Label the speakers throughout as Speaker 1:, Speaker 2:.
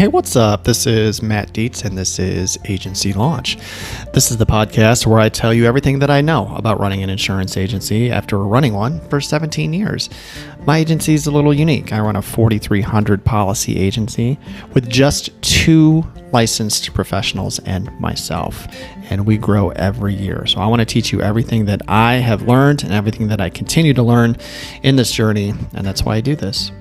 Speaker 1: Hey, what's up? This is Matt Dietz, and this is Agency Launch. This is the podcast where I tell you everything that I know about running an insurance agency after running one for 17 years. My agency is a little unique. I run a 4,300 policy agency with just 2 licensed professionals and myself, and we grow every year. So I want to teach you everything that I have learned and everything that I continue to learn in this journey, and that's why I do this.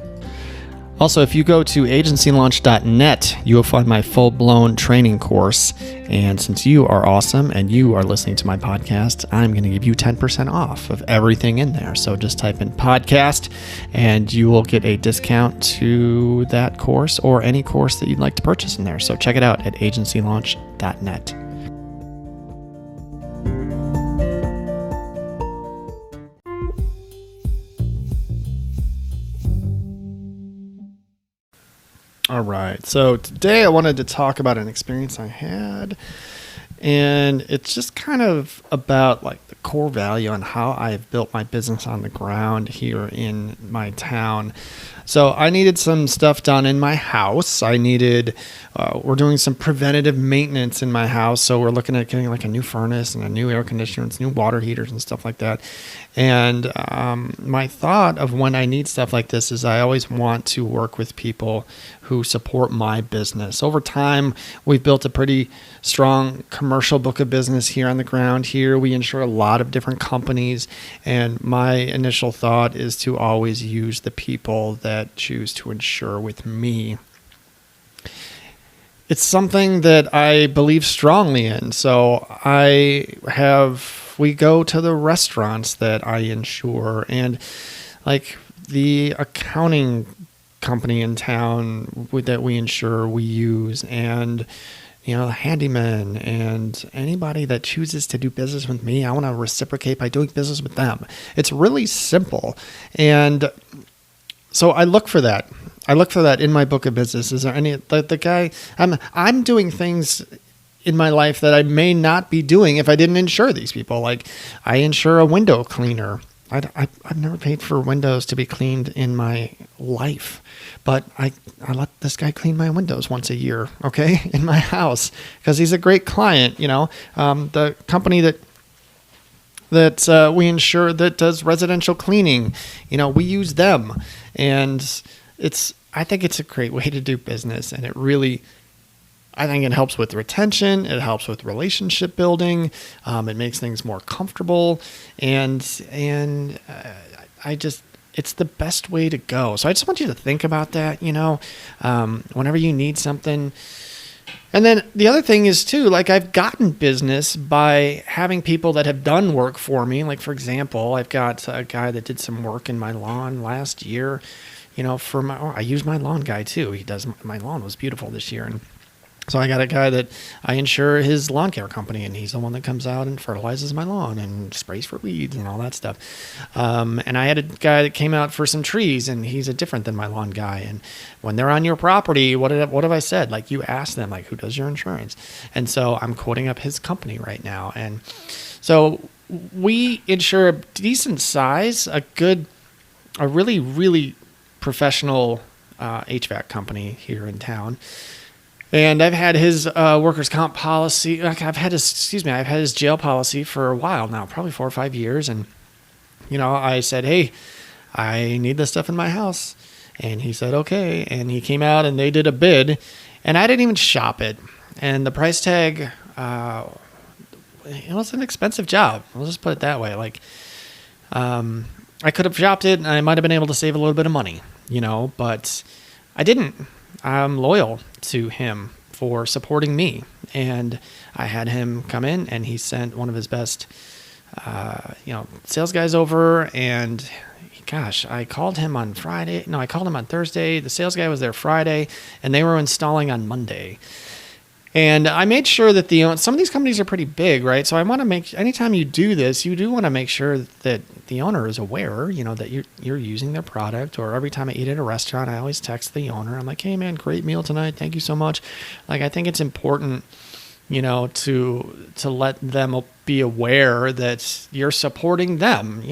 Speaker 1: Also, if you go to agencylaunch.net, you will find my full-blown training course. And since you are awesome and you are listening to my podcast, I'm going to give you 10% off of everything in there. So just type in podcast and you will get a discount to that course or any course that you'd like to purchase in there. So check it out at agencylaunch.net. All right, so today I wanted to talk about an experience I had, and it's just kind of about like the core value on how I've built my business on the ground here in my town. So I needed some stuff done in my house. We're doing some preventative maintenance in my house. So we're looking at getting like a new furnace and a new air conditioner and some new water heaters and stuff like that. And my thought of when I need stuff like this is I always want to work with people who support my business. Over time, we've built a pretty strong commercial book of business here on the ground here. We insure a lot of different companies. And my initial thought is to always use the people that choose to insure with me. It's something that I believe strongly in. So we go to the restaurants that I insure, and like the accounting company in town that we insure, we use, and the handyman and anybody that chooses to do business with me, I want to reciprocate by doing business with them. It's really simple. And so I look for that. I look for that in my book of business. Is there any, the guy, I'm doing things in my life that I may not be doing if I didn't insure these people. Like I insure a window cleaner. I've never paid for windows to be cleaned in my life, but I let this guy clean my windows once a year, okay, in my house, because he's a great client. The company that we insure that does residential cleaning, we use them, and I think it's a great way to do business, and I think it helps with retention. It helps with relationship building. It makes things more comfortable, and it's the best way to go. So I just want you to think about that, whenever you need something. And then the other thing is too, like I've gotten business by having people that have done work for me. Like for example, I've got a guy that did some work in my lawn last year, I use my lawn guy too. My lawn was beautiful this year. And so I got a guy that I insure his lawn care company, and he's the one that comes out and fertilizes my lawn and sprays for weeds and all that stuff. And I had a guy that came out for some trees, and he's different than my lawn guy. And when they're on your property, what have I said? Like you ask them, like, who does your insurance? And so I'm quoting up his company right now. And so we insure a decent size, a really, really professional HVAC company here in town. And I've had his workers' comp policy. I've had his jail policy for a while now, probably 4 or 5 years. And, I said, hey, I need this stuff in my house. And he said, okay. And he came out and they did a bid, and I didn't even shop it. And the price tag, it was an expensive job. I'll just put it that way. Like, I could have shopped it and I might have been able to save a little bit of money, but I didn't. I'm loyal to him for supporting me. And I had him come in, and he sent one of his best, sales guys over. And gosh, I called him on Friday. No, I called him on Thursday. The sales guy was there Friday, and they were installing on Monday. And I made sure that some of these companies are pretty big, right? So I want to anytime you do this, you do want to make sure that the owner is aware, that you're using their product. Or every time I eat at a restaurant, I always text the owner. I'm like, hey man, great meal tonight. Thank you so much. Like, I think it's important to let them be aware that you're supporting them,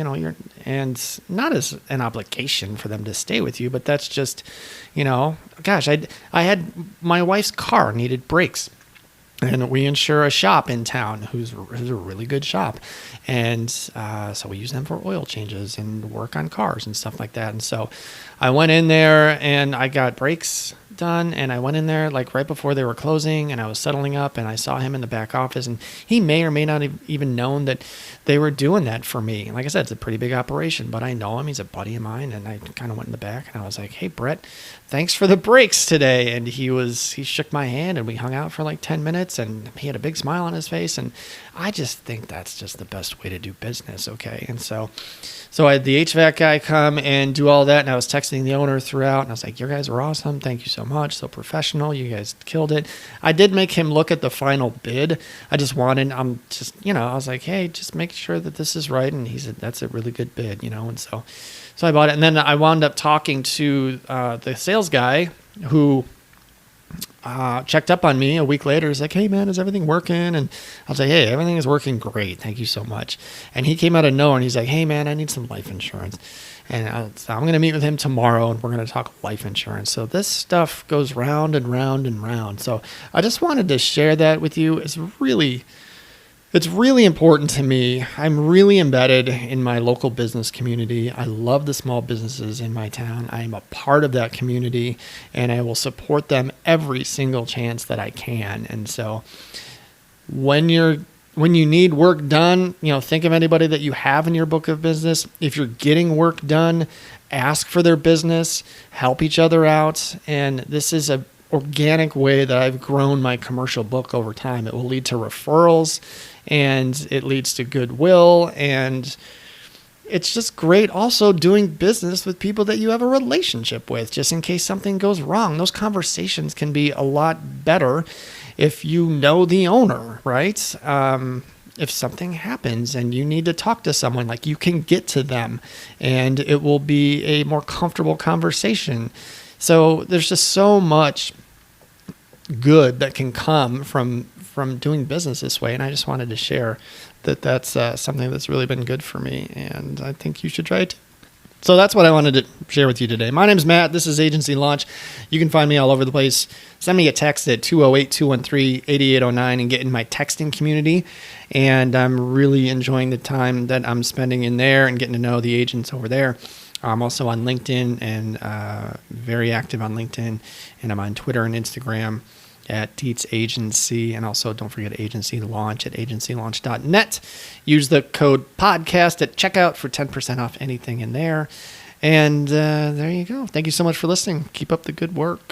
Speaker 1: and not as an obligation for them to stay with you, but that's just, gosh, I had my wife's car needed brakes. And we insure a shop in town who's a really good shop. And so we use them for oil changes and work on cars and stuff like that. And so I went in there and I got brakes done. And I went in there like right before they were closing, and I was settling up, and I saw him in the back office. And he may or may not have even known that they were doing that for me. And like I said, it's a pretty big operation, but I know him. He's a buddy of mine. And I kind of went in the back and I was like, "Hey, Brett, thanks for the brakes today." And he he shook my hand and we hung out for like 10 minutes, and he had a big smile on his face. And I just think that's just the best way to do business. Okay. And so I had the HVAC guy come and do all that. And I was texting the owner throughout, and I was like, "You guys are awesome. Thank you so much. So professional. You guys killed it." I did make him look at the final bid. I was like, "Hey, just make sure that this is right." And he said, "That's a really good bid," and so I bought it. And then I wound up talking to the sales guy who checked up on me a week later. He's like, "Hey man, is everything working?" And I was like, "Hey, everything is working great. Thank you so much." And he came out of nowhere and he's like, "Hey man, I need some life insurance." And I'm going to meet with him tomorrow and we're going to talk life insurance. So this stuff goes round and round and round. So I just wanted to share that with you. It's really important to me. I'm really embedded in my local business community. I love the small businesses in my town. I am a part of that community, and I will support them every single chance that I can. And so when you need work done, think of anybody that you have in your book of business. If you're getting work done, ask for their business, help each other out. And this is a organic way that I've grown my commercial book over time. It will lead to referrals, and it leads to goodwill, and it's just great also doing business with people that you have a relationship with, just in case something goes wrong. Those conversations can be a lot better if you know the owner, right? If something happens and you need to talk to someone, like, you can get to them and it will be a more comfortable conversation. So there's just so much good that can come from doing business this way. And I just wanted to share that's something that's really been good for me. And I think you should try it too. So that's what I wanted to share with you today. My name's Matt. This is Agency Launch. You can find me all over the place. Send me a text at 208-213-8809 and get in my texting community. And I'm really enjoying the time that I'm spending in there and getting to know the agents over there. I'm also on LinkedIn and very active on LinkedIn. And I'm on Twitter and Instagram at Dietz Agency. And also don't forget Agency Launch at agencylaunch.net. Use the code podcast at checkout for 10% off anything in there. And there you go. Thank you so much for listening. Keep up the good work.